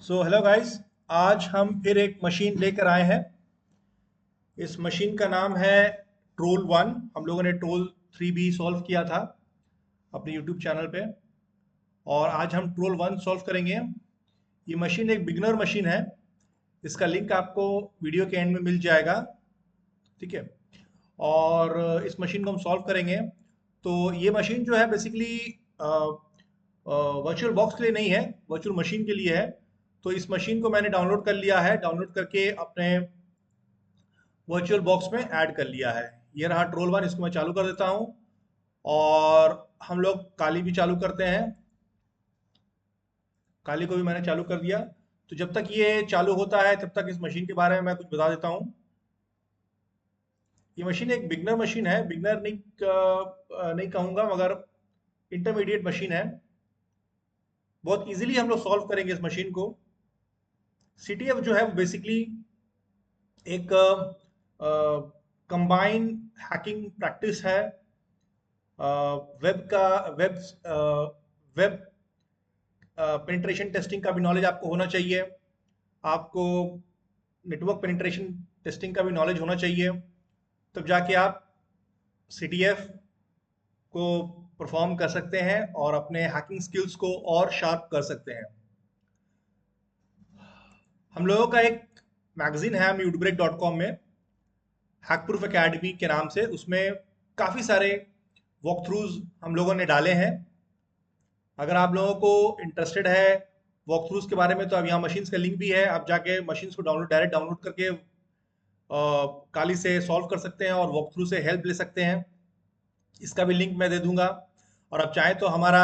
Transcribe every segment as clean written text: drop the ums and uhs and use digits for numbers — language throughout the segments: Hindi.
So hello guys. आज हम फिर एक मशीन लेकर आए हैं। इस मशीन का नाम है ट्रोल वन। हम लोगों ने ट्रोल थ्री भी सॉल्व किया था अपने यूट्यूब चैनल पे, और आज हम ट्रोल वन सॉल्व करेंगे। ये मशीन एक बिगनर मशीन है। इसका लिंक आपको वीडियो के एंड में मिल जाएगा। ठीक है। और इस मशीन को हम सॉल्व करेंगे। तो ये मशीन जो है बेसिकली वर्चुअल बॉक्स के लिए नहीं है, वर्चुअल मशीन के लिए है। तो इस मशीन को मैंने डाउनलोड कर लिया है, डाउनलोड करके अपने वर्चुअल बॉक्स में ऐड कर लिया है। ये रहा ट्रोल वन। इसको मैं चालू कर देता हूँ और हम लोग काली भी चालू करते हैं। काली को भी मैंने चालू कर दिया। तो जब तक ये चालू होता है तब तक इस मशीन के बारे में मैं कुछ बता देता हूँ। ये मशीन एक बिगनर मशीन है, बिगनर नहीं नहीं कहूँगा, मगर इंटरमीडिएट मशीन है। बहुत इजीली हम लोग सॉल्व करेंगे इस मशीन को। सीटीएफ जो है वो बेसिकली एक कंबाइन हैकिंग प्रैक्टिस है। वेब का वेब वेब पेनिट्रेशन टेस्टिंग का भी नॉलेज आपको होना चाहिए। आपको नेटवर्क पेनिट्रेशन टेस्टिंग का भी नॉलेज होना चाहिए। तब जाके आप सीटीएफ को परफॉर्म कर सकते हैं और अपने हैकिंग स्किल्स को और शार्प कर सकते हैं। हम लोगों का एक मैगजीन है यूट्यूब्रेक.com में, हैक प्रूफ एकेडमी के नाम से। उसमें काफ़ी सारे वॉक थ्रूज हम लोगों ने डाले हैं। अगर आप लोगों को इंटरेस्टेड है वॉक थ्रूज के बारे में तो अब यहाँ मशीन्स का लिंक भी है। आप जाके मशीन्स को डायरेक्ट डाउनलोड करके काली से सॉल्व कर सकते हैं और वॉक थ्रू से हेल्प ले सकते हैं। इसका भी लिंक मैं दे दूंगा। और आप चाहें तो हमारा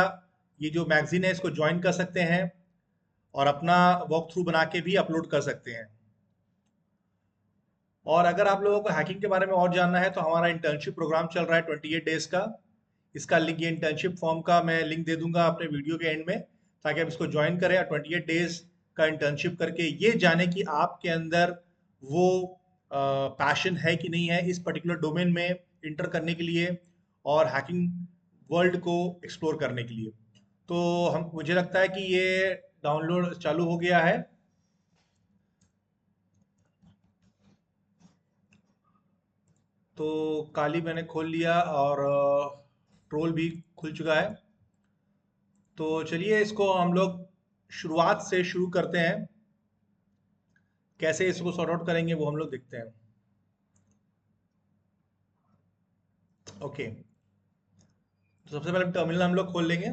ये जो मैगजीन है इसको ज्वाइन कर सकते हैं और अपना वॉक थ्रू बना के भी अपलोड कर सकते हैं। और अगर आप लोगों को हैकिंग के बारे में और जानना है तो हमारा इंटर्नशिप प्रोग्राम चल रहा है 28 डेज का। इसका लिंक, ये इंटर्नशिप फॉर्म का मैं लिंक दे दूंगा अपने वीडियो के एंड में, ताकि आप इसको ज्वाइन करें और 28 डेज का इंटर्नशिप करके ये जाने कि आपके अंदर वो पैशन है कि नहीं है इस पर्टिकुलर डोमेन में इंटर करने के लिए और हैकिंग वर्ल्ड को एक्सप्लोर करने के लिए। तो हम मुझे लगता है कि ये डाउनलोड चालू हो गया है। तो काली मैंने खोल लिया और ट्रोल भी खुल चुका है। तो चलिए इसको हम लोग शुरुआत से शुरू करते हैं। कैसे इसको सॉर्ट आउट करेंगे वो हम लोग देखते हैं। ओके। तो सबसे पहले टर्मिनल हम लोग खोल लेंगे।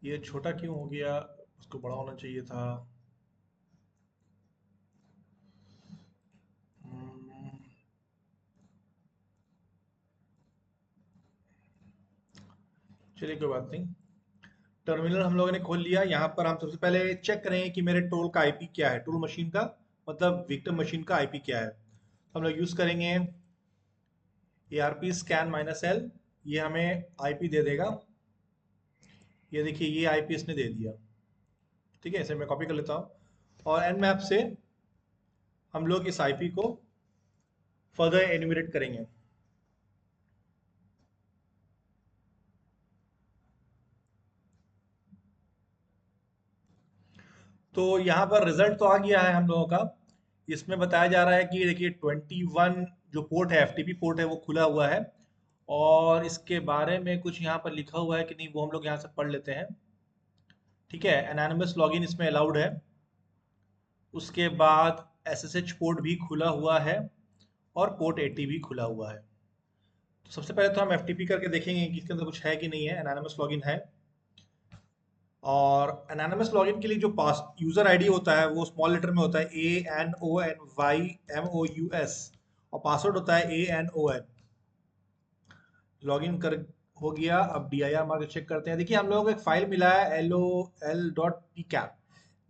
ये छोटा क्यों हो गया, उसको बड़ा होना चाहिए था। हम्म, चलिए कोई बात नहीं। टर्मिनल हम लोगों ने खोल लिया। यहाँ पर हम सबसे पहले चेक करेंगे कि मेरे टोल का आईपी क्या है, टोल मशीन का मतलब विक्टिम मशीन का आईपी क्या है। हम लोग यूज करेंगे ARP स्कैन -L। ये हमें आईपी दे देगा। ये देखिए, ये आईपी इसने दे दिया। ठीक है, इसे मैं कॉपी कर लेता हूँ और एन मैप से हम लोग इस आईपी को फर्दर एन्यूमरेट करेंगे। तो यहाँ पर रिजल्ट तो आ गया है हम लोगों का। इसमें बताया जा रहा है कि देखिए 21 जो पोर्ट है, एफटीपी पोर्ट है, वो खुला हुआ है। और इसके बारे में कुछ यहाँ पर लिखा हुआ है कि नहीं, वो हम लोग यहाँ से पढ़ लेते हैं। ठीक है, एनोनिमस लॉगिन इसमें अलाउड है। उसके बाद SSH पोर्ट भी खुला हुआ है और पोर्ट 80 भी खुला हुआ है। तो सबसे पहले तो हम एफटीपी करके देखेंगे कि इसके अंदर कुछ है कि नहीं है। एनोनिमस लॉगिन है। और एनोनिमस लॉगिन के लिए जो पास यूजर आईडी होता है वो स्मॉल लेटर में होता है ANONYMOUS, और पासवर्ड होता है ANON। लॉगिन कर हो गया। अब DIR मार्क चेक करते हैं। देखिए हम लोगों को एक फाइल मिला है LOL.pcap।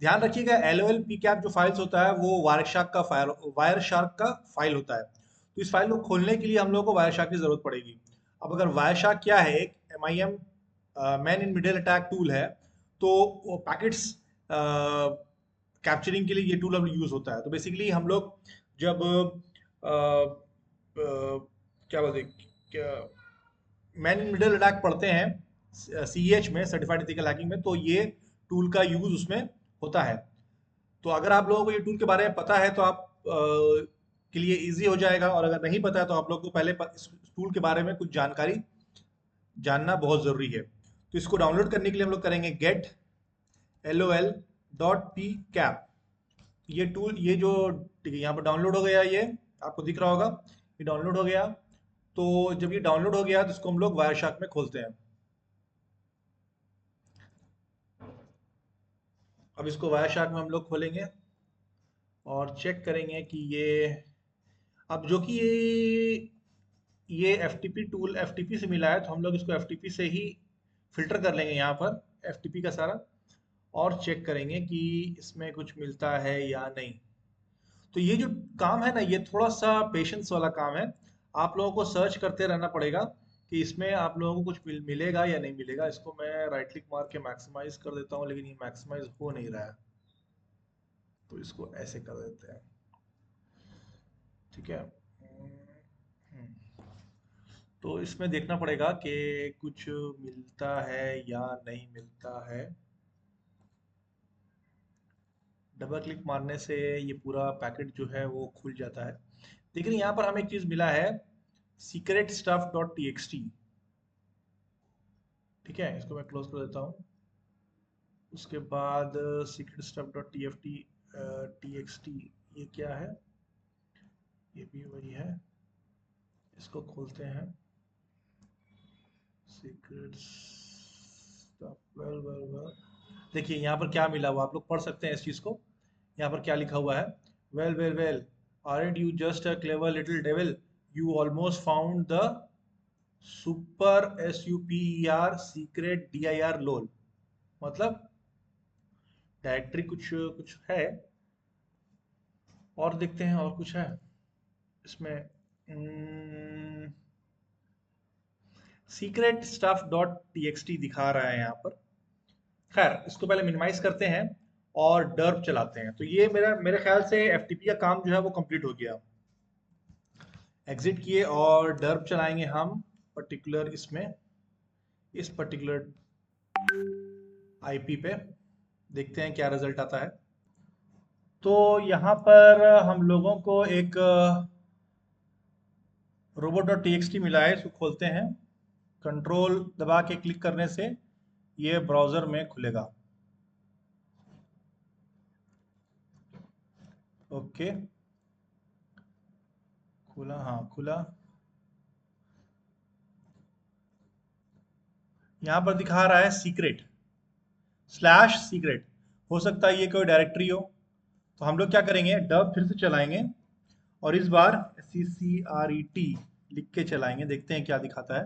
ध्यान रखिएगा, LOL-pcap जो फाइल्स होता है वो वायर शार्क का फाइल होता है। तो इस फाइल को खोलने के लिए हम लोग को वायर शार्क की जरूरत पड़ेगी। अब अगर वायर शार्क क्या है, एक MIM man in middle attack tool है। तो पैकेट्स कैप्चरिंग के लिए ये टूल अब यूज होता है। तो बेसिकली हम लोग जब क्या बोलते हैं, मैन इन मिडिल अटैक पढ़ते हैं CEH में, सर्टिफाइड एथिकल हैकिंग में, तो ये टूल का यूज उसमें होता है। तो अगर आप लोगों को ये टूल के बारे में पता है तो आप के लिए इजी हो जाएगा, और अगर नहीं पता है तो आप लोगों को पहले इस टूल के बारे में कुछ जानकारी जानना बहुत ज़रूरी है। तो इसको डाउनलोड करने के लिए हम लोग करेंगे गेट lol.pcap। ये टूल, ये जो, ठीक है, यहाँ पर डाउनलोड हो गया, ये आपको दिख रहा होगा, ये डाउनलोड हो गया। तो जब ये डाउनलोड हो गया तो इसको हम लोग वायरशार्क में खोलते हैं। अब इसको वायरशार्क में हम लोग खोलेंगे और चेक करेंगे कि ये, अब जो कि ये एफटीपी टूल एफटीपी से मिला है, तो हम लोग इसको एफटीपी से ही फिल्टर कर लेंगे यहाँ पर, एफटीपी का सारा, और चेक करेंगे कि इसमें कुछ मिलता है या नहीं। तो ये जो काम है ना, ये थोड़ा सा पेशेंस वाला काम है। आप लोगों को सर्च करते रहना पड़ेगा कि इसमें आप लोगों को कुछ मिलेगा या नहीं मिलेगा। इसको मैं राइट क्लिक मार के मैक्सिमाइज कर देता हूँ, लेकिन ये मैक्सिमाइज हो नहीं रहा है, तो इसको ऐसे कर देते हैं। ठीक है। तो इसमें देखना पड़ेगा कि कुछ मिलता है या नहीं मिलता है। डबल क्लिक मारने से ये पूरा पैकेट जो है वो खुल जाता है। लेकिन यहाँ पर हमें एक चीज़ मिला है, secret stuff dot T x T. ठीक है, इसको मैं क्लोज कर देता हूँ। उसके बाद secret stuff dot T F T T x T, ये क्या है? ये भी वही है। इसको खोलते हैं। Secret stuff, well well well, देखिए यहाँ पर क्या मिला हुआ, आप लोग पढ़ सकते हैं इस चीज़ को। यहाँ पर क्या लिखा हुआ है? Well well well, aren't you just a clever little devil, you almost found the super secret dir lol। मतलब डायरेक्टरी कुछ कुछ है, और देखते हैं और कुछ है इसमें। Secret stuff dot T x T दिखा रहा है यहाँ पर। खैर, इसको पहले मिनिमाइज करते हैं और डर्प चलाते हैं। तो ये मेरे ख्याल से एफटीपी का काम जो है वो कंप्लीट हो गया। एग्जिट किए और डर्प चलाएंगे हम पर्टिकुलर इसमें, इस पर्टिकुलर आईपी पे, देखते हैं क्या रिजल्ट आता है। तो यहाँ पर हम लोगों को एक robot.txt मिला है, इसको खोलते हैं। कंट्रोल दबा के क्लिक करने से ये ब्राउजर में खुलेगा। ओके, खुला, हाँ खुला। यहाँ पर दिखा रहा है सीक्रेट स्लैश सीक्रेट, हो सकता है ये कोई डायरेक्टरी हो। तो हम लोग क्या करेंगे, डब फिर से चलाएंगे और इस बार CCRET लिख के चलाएंगे, देखते हैं क्या दिखाता है।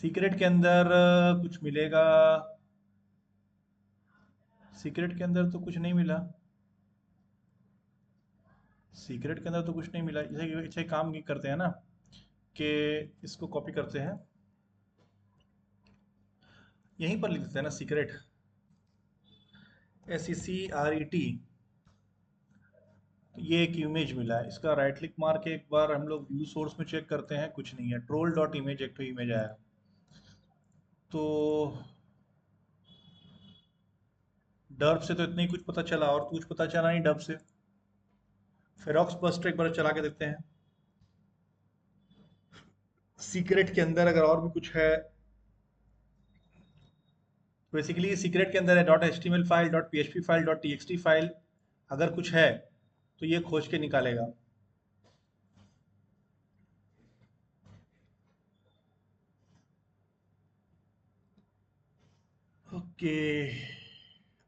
सीक्रेट के अंदर कुछ मिलेगा? सीक्रेट के अंदर तो कुछ नहीं मिला। सीक्रेट के अंदर तो कुछ नहीं मिला। इसे काम की करते हैं ना, कि इसको कॉपी करते हैं, यहीं पर लिख देते हैं ना सीक्रेट, SECRET। ये एक इमेज मिला है, इसका राइट क्लिक मार के एक बार हम लोग व्यू सोर्स में चेक करते हैं, कुछ नहीं है। ट्रोल डॉट इमेज एक तो इमेज आया। तो डर्ब से तो इतना ही कुछ पता चला, और तो कुछ पता चला नहीं डर्ब से। फेरोक्स बस्टर एक बार चला के देखते हैं। सीक्रेट के अंदर अगर और भी कुछ है, बेसिकली सीक्रेट के अंदर है dot HTML file, dot PHP file, dot TXT file. अगर कुछ है तो ये खोज के निकालेगा। ओके,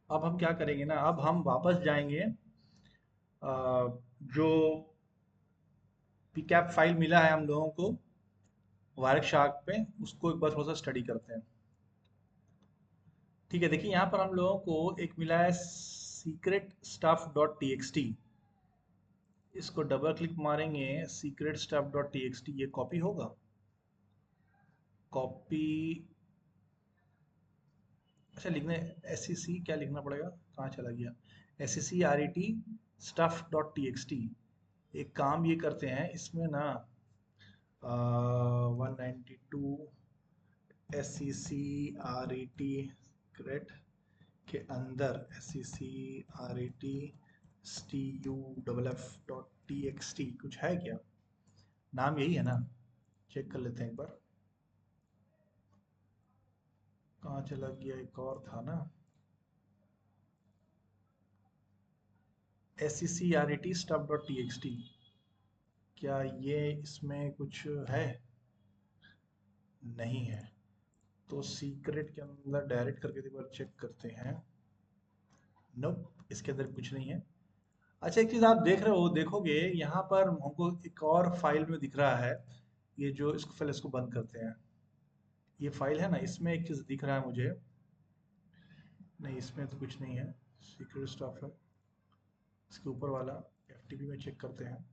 अब हम क्या करेंगे ना, अब हम वापस जाएंगे, जो पीकैप फाइल मिला है हम लोगों को वायरक शार्क पे, उसको एक बार थोड़ा सा स्टडी करते हैं। ठीक है, देखिए यहाँ पर हम लोगों को एक मिला है secret stuff dot T x T. इसको डबल क्लिक मारेंगे, secret stuff dot T x T, ये कॉपी होगा। कॉपी, अच्छा लिखने, एस सी सी क्या लिखना पड़ेगा, कहाँ चला गया? SECRET stuff dot T x T. एक काम ये करते हैं इसमें ना, 192 SECRET सीक्रेट के अंदर secret.stuf.txt कुछ है क्या? नाम यही है ना? चेक कर लेते हैं एक बार। कहाँ चला गया? एक और था ना, secret stuff.txt। क्या ये इसमें कुछ है? नहीं है। तो सीक्रेट के अंदर डायरेक्ट करके एक बार चेक करते हैं। नोप, इसके अंदर कुछ नहीं है। अच्छा, एक चीज आप देख रहे हो, देखोगे यहाँ पर हमको एक और फाइल में दिख रहा है। ये जो इसको पहले इसको बंद करते हैं। ये फाइल है ना, इसमें एक चीज दिख रहा है मुझे। नहीं, इसमें तो कुछ नहीं है, सीक्रेट स्टफ है। इसके ऊपर वाला एफटीपी में चेक करते हैं।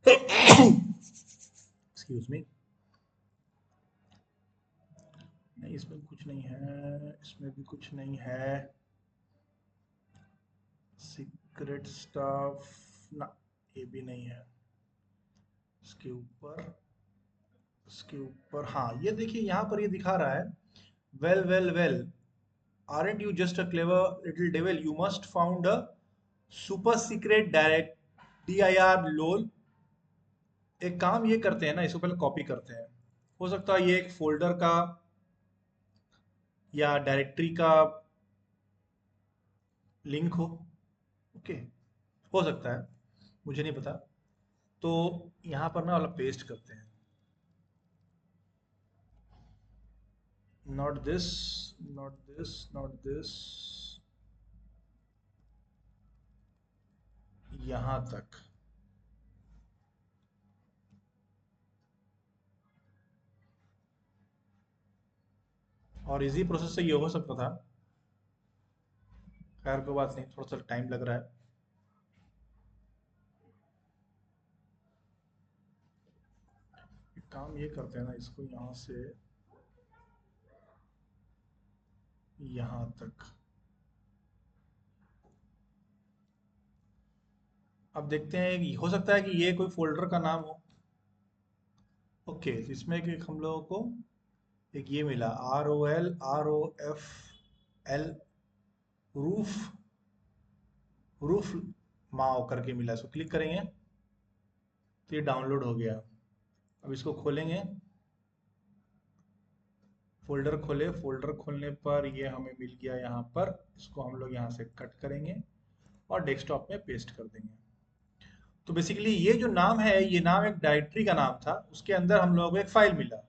Excuse me. नहीं, इसमें कुछ नहीं है, इसमें भी कुछ नहीं है। सीक्रेट स्टफ ना, ये भी नहीं है। इसके ऊपर, इसके ऊपर हाँ, ये देखिए यहाँ पर ये दिखा रहा है, well well well, aren't you just a clever little devil, you must found a super secret direct dir lol। एक काम ये करते हैं ना, इसको पहले कॉपी करते हैं। हो सकता है ये एक फोल्डर का या डायरेक्टरी का लिंक हो। ओके, हो सकता है, मुझे नहीं पता। तो यहाँ पर ना वाला पेस्ट करते हैं। Not this, not this, not this, यहाँ तक। और इजी प्रोसेस से ये हो सकता था। खैर कोई बात नहीं, थोड़ा सा टाइम लग रहा है। एक काम ये करते हैं ना, इसको यहाँ से यहाँ तक। अब देखते हैं, हो सकता है कि ये कोई फोल्डर का नाम हो। ओके, तो इसमें एक हम लोगों को एक ये मिला, ROF L रूफ, रूफ माओ करके मिला। इसको क्लिक करेंगे तो ये डाउनलोड हो गया। अब इसको खोलेंगे, फोल्डर खोले, फोल्डर खोलने पर ये हमें मिल गया यहाँ पर। इसको हम लोग यहाँ से कट करेंगे और डेस्कटॉप में पेस्ट कर देंगे। तो बेसिकली ये जो नाम है, ये नाम एक डायरेक्टरी का नाम था, उसके अंदर हम लोगों को एक फाइल मिला।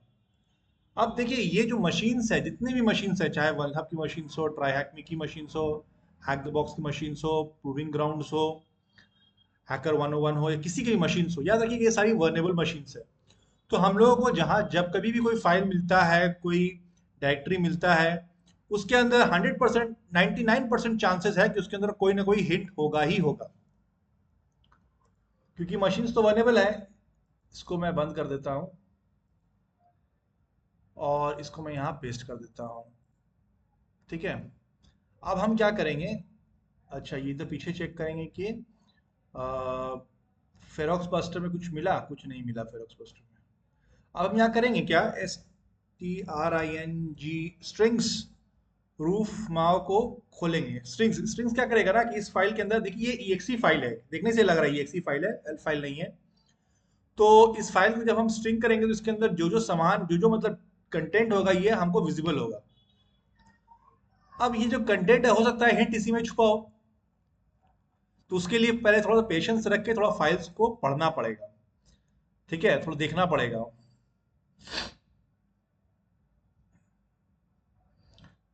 अब देखिए, ये जो मशीन्स है, जितने भी मशीन्स है, चाहे वन हब की मशीन्स हो, ट्राई हैक की मशीन्स हो, हैक द बॉक्स की मशीन्स हो, प्रूविंग ग्राउंड्स हो, हैकर 101 हो, या किसी की भी मशीन्स हो, याद रखिए ये सारी वर्नेबल मशीन्स है। तो हम लोगों को जहाँ जब कभी भी कोई फाइल मिलता है, कोई डायरेक्टरी मिलता है, उसके अंदर 100%, 99% चांसेस है कि उसके अंदर कोई ना कोई हिंट होगा ही होगा, क्योंकि मशीन्स तो वर्नेबल है। इसको मैं बंद कर देता हूँ और इसको मैं यहाँ पेस्ट कर देता हूँ। ठीक है, अब हम क्या करेंगे, अच्छा ये तो पीछे चेक करेंगे कि फेरोक्स बस्टर में कुछ मिला, कुछ नहीं मिला फेरोक्स बस्टर में। अब हम यहाँ करेंगे क्या, STRING स्ट्रिंग्स रूफ माओ को खोलेंगे। स्ट्रिंग्स, स्ट्रिंग्स क्या करेगा ना कि इस फाइल के अंदर, देखिए ये exe फाइल है, देखने से लग रहा है ये exe फाइल है, एल फाइल नहीं है। तो इस फाइल को जब हम स्ट्रिंग करेंगे तो इसके अंदर जो जो सामान, जो जो मतलब कंटेंट होगा, ये हमको विजिबल होगा। अब ये जो कंटेंट है, हो सकता है हिंट इसी में छुपा हो, तो उसके लिए पहले थोड़ा सा पेशेंस रख के थोड़ा फाइल्स को पढ़ना पड़ेगा। ठीक है, थोड़ा देखना पड़ेगा।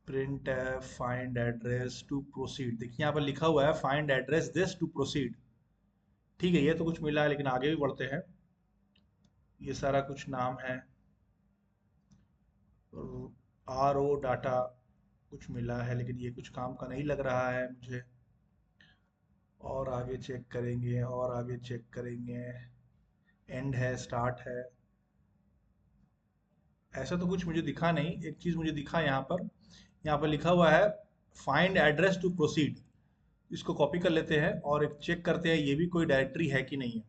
Print find address to proceed, देखिए यहाँ पर लिखा हुआ है find address this to proceed. ठीक है, ये तो कुछ मिला है, लेकिन आगे भी बढ़ते हैं। ये सारा कुछ नाम है, RO डाटा कुछ मिला है, लेकिन ये कुछ काम का नहीं लग रहा है मुझे। और आगे चेक करेंगे, और आगे चेक करेंगे। एंड है, स्टार्ट है, ऐसा तो कुछ मुझे दिखा नहीं। एक चीज मुझे दिखा यहाँ पर लिखा हुआ है फाइंड एड्रेस टू प्रोसीड। इसको कॉपी कर लेते हैं और एक चेक करते हैं ये भी कोई डायरेक्टरी है कि नहीं है।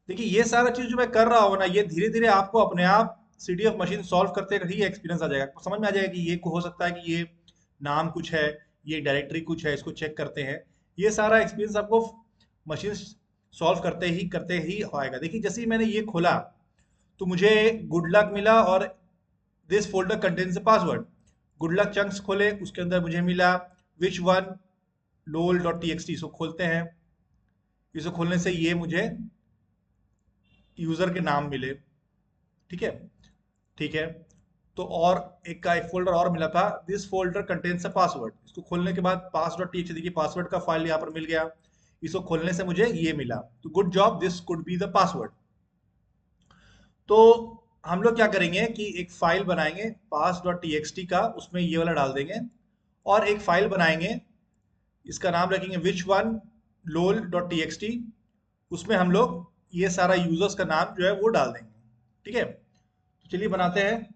देखिए ये सारा चीज जो मैं कर रहा हूँ ना, ये धीरे धीरे आपको अपने आप CDF मशीन सॉल्व करते ही एक्सपीरियंस आ जाएगा, आपको समझ में आ जाएगा कि ये हो सकता है कि ये नाम कुछ है, ये डायरेक्टरी कुछ है, इसको चेक करते हैं। ये सारा एक्सपीरियंस आपको मशीन सॉल्व करते ही आएगा। देखिए जैसे ही मैंने ये खोला तो मुझे गुड लक मिला और this folder contains a password. Good luck chunks खोले, उसके अंदर मुझे मिला which one lol dot T x T. इसको खोलते हैं, इसको खोलने से ये मुझे यूजर के नाम मिले। ठीक है, ठीक है। तो और एक फोल्डर और मिला था, this folder contains a password. इसको खोलने के बाद पास डॉट टी देखिए पासवर्ड का फाइल यहाँ पर मिल गया। इसको खोलने से मुझे ये मिला, तो good job, this could be the password. तो हम लोग क्या करेंगे कि एक फाइल बनाएंगे पास डॉट टी का, उसमें ये वाला डाल देंगे, और एक फाइल बनाएंगे, इसका नाम रखेंगे which one lol dot T, उसमें हम लोग ये सारा यूजर्स का नाम जो है वो डाल देंगे। ठीक है, तो चलिए बनाते हैं।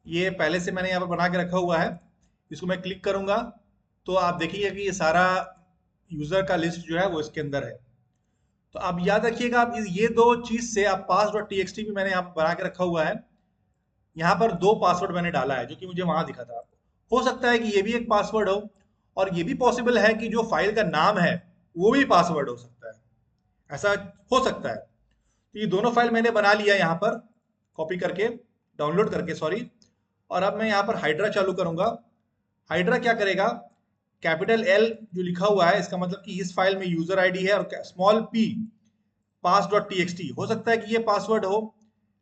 ये पहले से मैंने यहाँ पर बना के रखा हुआ है, इसको मैं क्लिक करूंगा तो आप देखिए कि ये सारा यूजर का लिस्ट जो है वो इसके अंदर है। तो आप याद रखिएगा, आप ये दो चीज से आप पास डॉट टी भी मैंने यहाँ पर बना के रखा हुआ है। यहाँ पर दो पासवर्ड मैंने डाला है जो कि मुझे वहां दिखा था। हो सकता है कि ये भी एक पासवर्ड हो, और ये भी पॉसिबल है कि जो फाइल का नाम है वो भी पासवर्ड हो सकता है, ऐसा हो सकता है। तो ये दोनों फाइल मैंने बना लिया यहाँ पर, कॉपी करके, डाउनलोड करके सॉरी। और अब मैं यहाँ पर हाइड्रा चालू करूंगा। हाइड्रा क्या करेगा, कैपिटल एल जो लिखा हुआ है इसका मतलब कि इस फाइल में यूजर आईडी है, और small P pass dot T हो सकता है कि ये पासवर्ड हो।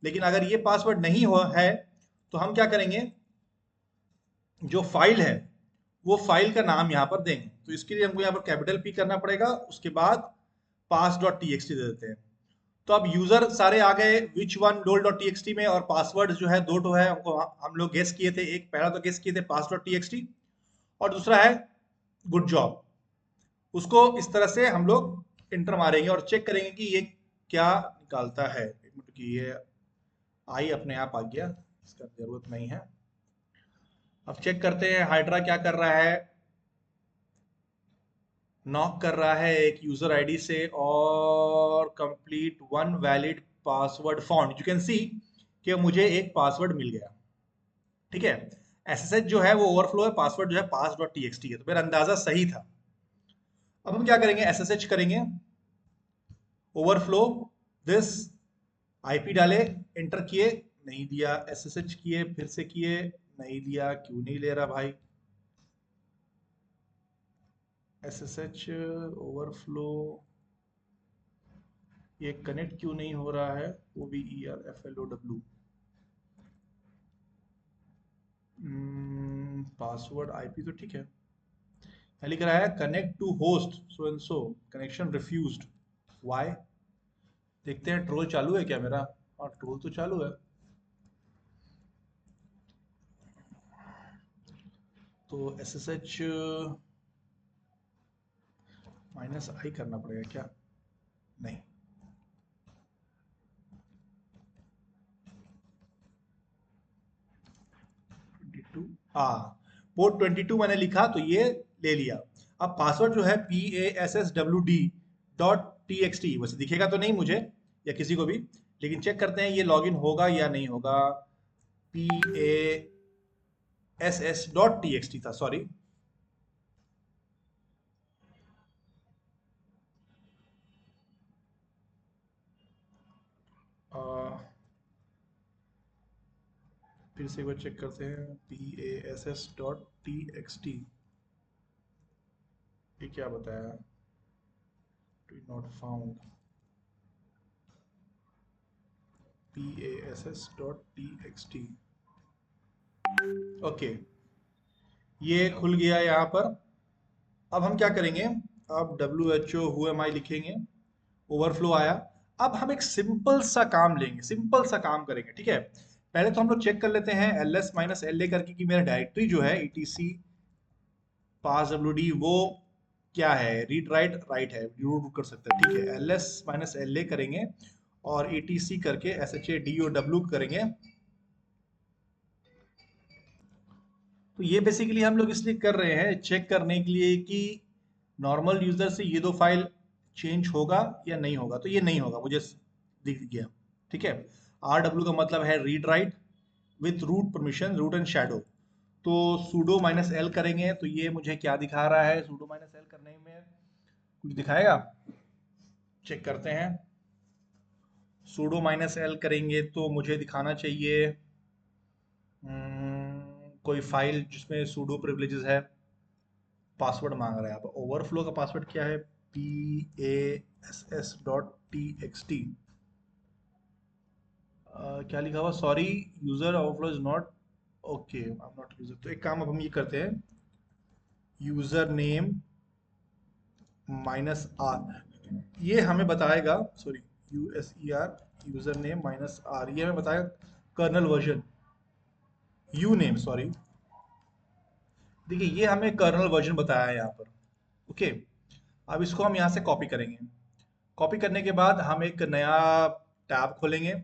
लेकिन अगर ये पासवर्ड नहीं हो है तो हम क्या करेंगे, जो फाइल है वो फाइल का नाम यहाँ पर देंगे। तो इसके लिए हमको यहाँ पर कैपिटल पी करना पड़ेगा, उसके बाद पास डॉट टी दे देते हैं। तो अब यूजर सारे आ गए विच वन डोल डॉट टी में, और पासवर्ड जो है दो है, हमको हम लोग गेस किए थे। एक पहला तो गेस किए थे पास डॉट टी, और दूसरा है गुड जॉब। उसको इस तरह से हम लोग इंटर मारेंगे और चेक करेंगे कि ये क्या निकालता है। एक मिनट की, ये आई अपने आप आ गया, इसका जरूरत नहीं है। अब चेक करते हैं हाइड्रा क्या कर रहा है। नॉक कर रहा है एक यूजर आईडी से, और complete one valid password found. You can see कि मुझे एक पासवर्ड मिल गया। ठीक है, एसएसएच जो है वो ओवरफ्लो है, पासवर्ड जो है पास डॉट टी है, तो मेरा अंदाजा सही था। अब हम क्या करेंगे, एसएसएच करेंगे, ओवरफ्लो दिस, आईपी डाले, एंटर किए, नहीं दिया। एसएसएच किए, फिर से किए, नहीं दिया। क्यों नहीं ले रहा भाई, एसएसएच ओवरफ्लो, ये कनेक्ट क्यों नहीं हो रहा है। OVERFLOW, पासवर्ड आईपी तो ठीक है, यहाँ लिख रहा है connect to host so and so, connection refused. Why, देखते हैं ट्रोल चालू है क्या मेरा। और ट्रोल तो चालू है, तो SSH -i करना पड़ेगा क्या, नहीं। हाँ, पोर्ट 22 मैंने लिखा तो ये ले लिया। अब पासवर्ड जो है PASSWD.txt, वैसे दिखेगा तो नहीं मुझे या किसी को भी, लेकिन चेक करते हैं ये लॉगिन होगा या नहीं होगा। PASS.txt था, सॉरी। फिर से एक बार चेक करते हैं, PASS.txt, ये क्या बताया, नॉट फाउंड। PASS.txt, ओके, ये खुल गया यहाँ पर। अब हम क्या करेंगे, अब WHO हु एम आई लिखेंगे, ओवरफ्लो आया। अब हम एक सिंपल सा काम लेंगे, सिंपल सा काम करेंगे। ठीक है, पहले तो हम लोग चेक कर लेते हैं ls-la करके कि मेरा डायरेक्टरी जो है etc पास wd वो क्या है, रीड राइट राइट है, रूट कर सकते हैं। ठीक है, ls-la करेंगे और etc करके shdow करेंगे। तो ये बेसिकली हम लोग इसलिए कर रहे हैं, चेक करने के लिए कि नॉर्मल यूजर से ये दो फाइल चेंज होगा या नहीं होगा। तो ये नहीं होगा, मुझे दिख गया। ठीक है, RW का मतलब है read write with root permission, root and shadow. तो sudo -l करेंगे तो ये मुझे क्या दिखा रहा है? sudo -l करने में कुछ दिखाएगा? चेक करते हैं। sudo -l करेंगे तो मुझे दिखाना चाहिए कोई फाइल जिसमें sudo प्रिविलेजेस है। पासवर्ड मांग रहा है। आप ओवरफ्लो का पासवर्ड क्या है? pass.txt। क्या लिखा हुआ? Sorry user overflow is not okay, I am not user. तो एक काम अब हम ये करते हैं, यूजर नेम -r, ये हमें बताएगा, sorry user, user name -r, ये हमें बताएगा kernel version. Uname, sorry, देखिए ये हमें कर्नल वर्जन बताया है यहाँ पर। ओके, अब इसको हम यहाँ से कॉपी करेंगे। कॉपी करने के बाद हम एक नया टैब खोलेंगे।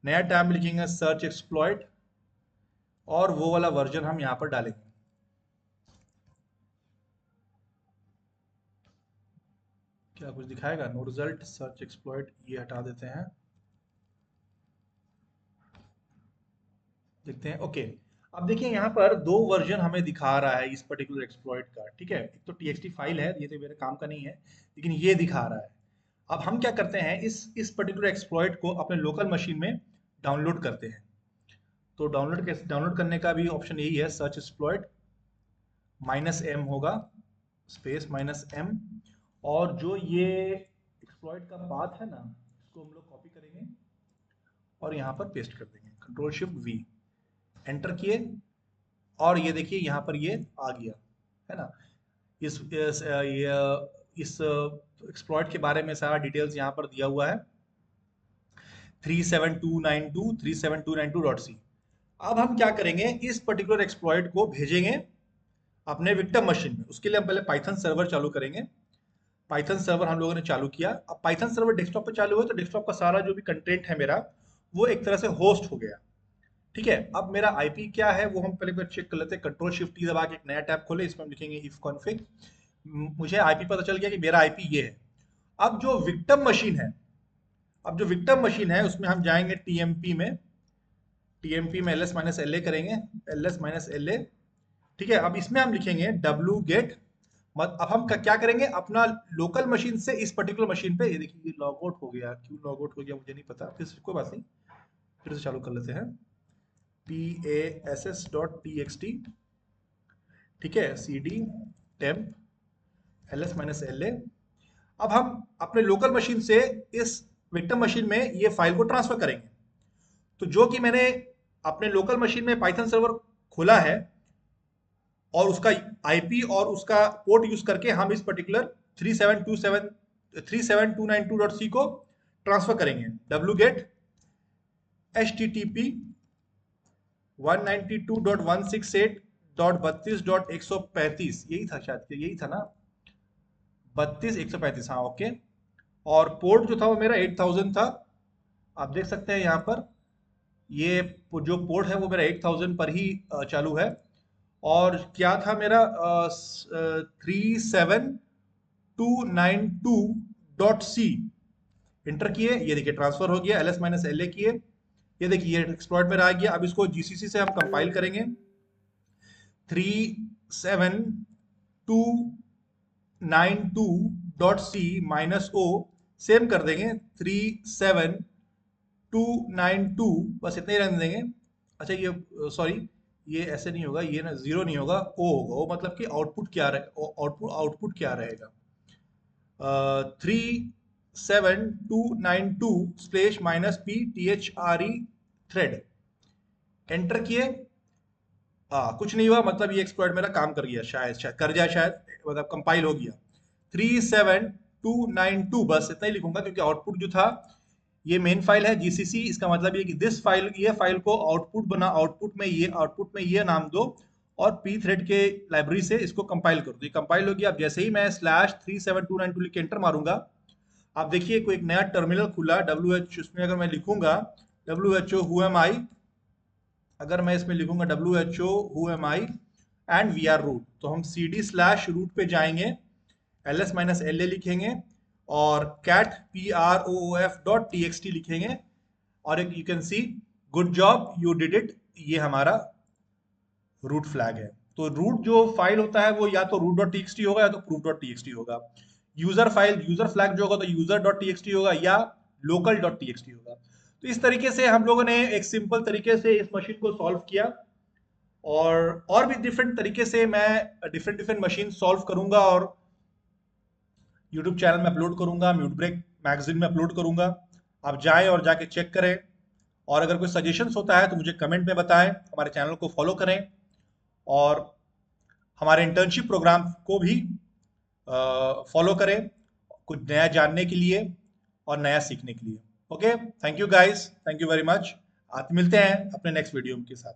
नया टैब में लिखेंगे सर्च एक्सप्लॉइट, और वो वाला वर्जन हम यहाँ पर डालेंगे। क्या कुछ दिखाएगा? नो रिजल्ट, सर्च एक्सप्लॉइट, ये हटा देते हैं। देखते हैं। ओके, अब देखिए यहाँ पर दो वर्जन हमें दिखा रहा है इस पर्टिकुलर एक्सप्लॉइट का। ठीक है, एक तो टीएक्सटी फाइल है, ये तो मेरे काम का नहीं है, लेकिन ये दिखा रहा है। अब हम क्या करते हैं, इस पर्टिकुलर एक्सप्लॉइट को अपने लोकल मशीन में डाउनलोड करते हैं। तो डाउनलोड करने का भी ऑप्शन यही है, सर्च एक्सप्लॉइट -m होगा, स्पेस -m, और जो ये एक्सप्लॉइट का पाथ है ना, इसको हम लोग कॉपी करेंगे और यहाँ पर पेस्ट कर देंगे। कंट्रोल शिफ्ट वी, एंटर किए, और ये देखिए यहाँ पर ये आ गया है ना। इस एक्सप्लॉइट के बारे में सारा डिटेल्स यहाँ पर दिया हुआ है, 37292.37292.c। अब हम क्या करेंगे, इस पर्टिकुलर एक्सप्लॉइट को भेजेंगे अपने विक्टिम मशीन में। उसके लिए हम पहले पाइथन सर्वर चालू करेंगे। पाइथन सर्वर हम लोगों ने चालू किया। अब पाइथन सर्वर डेस्कटॉप पे चालू हुआ तो डेस्कटॉप का सारा जो भी कंटेंट है मेरा, वो एक तरह से होस्ट हो गया। ठीक है, अब मेरा आईपी क्या है वो हम पहले चेक कर लेते हैं। कंट्रोल शिफ्ट टी दबा के एक नया टैब खोले, इसमें हम लिखेंगे इफ कॉन्फिग। मुझे आईपी पता चल गया कि मेरा आईपी ये है। अब जो विक्टिम मशीन है, उसमें हम जाएंगे टीएमपी में, ls-la करेंगे, ls-la। ठीक है, अब इसमें हम लिखेंगे wget। अब हम क्या करेंगे, अपना लोकल मशीन से इस पर्टिकुलर मशीन पे, ये देखिए ये लॉग आउट हो गया, क्यों लॉग आउट हो गया मुझे नहीं पता, फिर कोई बात नहीं, फिर से चालू कर लेते हैं। pass.txt, ठीक है, cd temp ls-la। अब हम अपने लोकल मशीन से इस विक्टिम मशीन में ये फाइल को ट्रांसफर करेंगे। तो जो कि मैंने अपने लोकल मशीन में पाइथन सर्वर खोला है, और उसका आईपी और उसका पोर्ट यूज करके हम इस पर्टिकुलर 37292.c को ट्रांसफर करेंगे। wget http 192.168.32.135, यही था शायद, यही था ना, 32.135, हाँ ओके। और पोर्ट जो था वो मेरा 8000 था। आप देख सकते हैं यहाँ पर, ये जो पोर्ट है वो मेरा 8000 पर ही चालू है। और क्या था मेरा, 37292.c, इंटर किए, ये देखिए ट्रांसफर हो गया। ls-la किए, ये देखिए ये एक्सप्लॉइट में आ गया। अब इसको जीसीसी से हम कंपाइल करेंगे। 37292.c -o, सेम कर देंगे 37292, बस इतना ही रहने देंगे। अच्छा ये सॉरी, ये ऐसे नहीं होगा, ये ना जीरो नहीं होगा, ओ होगा। ओ मतलब कि आउटपुट क्या रहे, आउटपुट क्या रहेगा, 37292/-p-thre थ्रेड, एंटर किए। कुछ नहीं हुआ, मतलब ये एक्सप्लॉइट मेरा काम कर गया, शायद कर जाए, शायद मतलब कंपाइल हो गया। 37292, बस इतना ही लिखूंगा, क्योंकि आउटपुट जो था, ये मेन फाइल है जीसीसी, इसका मतलब ये कि दिस फाइल, ये फाइल को आउटपुट में ये नाम दो, और पी थ्रेड के लाइब्रेरी से इसको कंपाइल कर दो। ये कंपाइल हो गया। अब जैसे ही मैं /37292 लिख के एंटर मारूंगा, आप देखिए कोई एक नया टर्मिनल खुला, WH, उसमें अगर मैं लिखूंगा WHO who am I, अगर मैं इसमें लिखूंगा WHO who am I and we are root, तो हम cd/root पे जाएंगे, ls-la लिखेंगे, और cat proof.txt लिखेंगे, और एक you can see good job you did it, ये हमारा रूट फ्लैग है। तो रूट जो फाइल होता है वो या तो root डॉट टी होगा या तो proof डॉट टी होगा। यूजर फाइल, यूजर फ्लैग जो होगा तो यूजर डॉट टी होगा या लोकल डॉट टी होगा। तो इस तरीके से हम लोगों ने एक सिंपल तरीके से इस मशीन को सॉल्व किया, और भी डिफरेंट तरीके से मैं डिफरेंट डिफरेंट मशीन सॉल्व करूंगा और यूट्यूब चैनल में अपलोड करूंगा, म्यूट ब्रेक मैगजीन में अपलोड करूंगा। आप जाएं और जाके चेक करें, और अगर कोई सजेशंस होता है तो मुझे कमेंट में बताएं। हमारे चैनल को फॉलो करें और हमारे इंटर्नशिप प्रोग्राम को भी फॉलो करें, कुछ नया जानने के लिए और नया सीखने के लिए। Okay, thank you guys, thank you very much. आप मिलते हैं अपने नेक्स्ट वीडियो के साथ।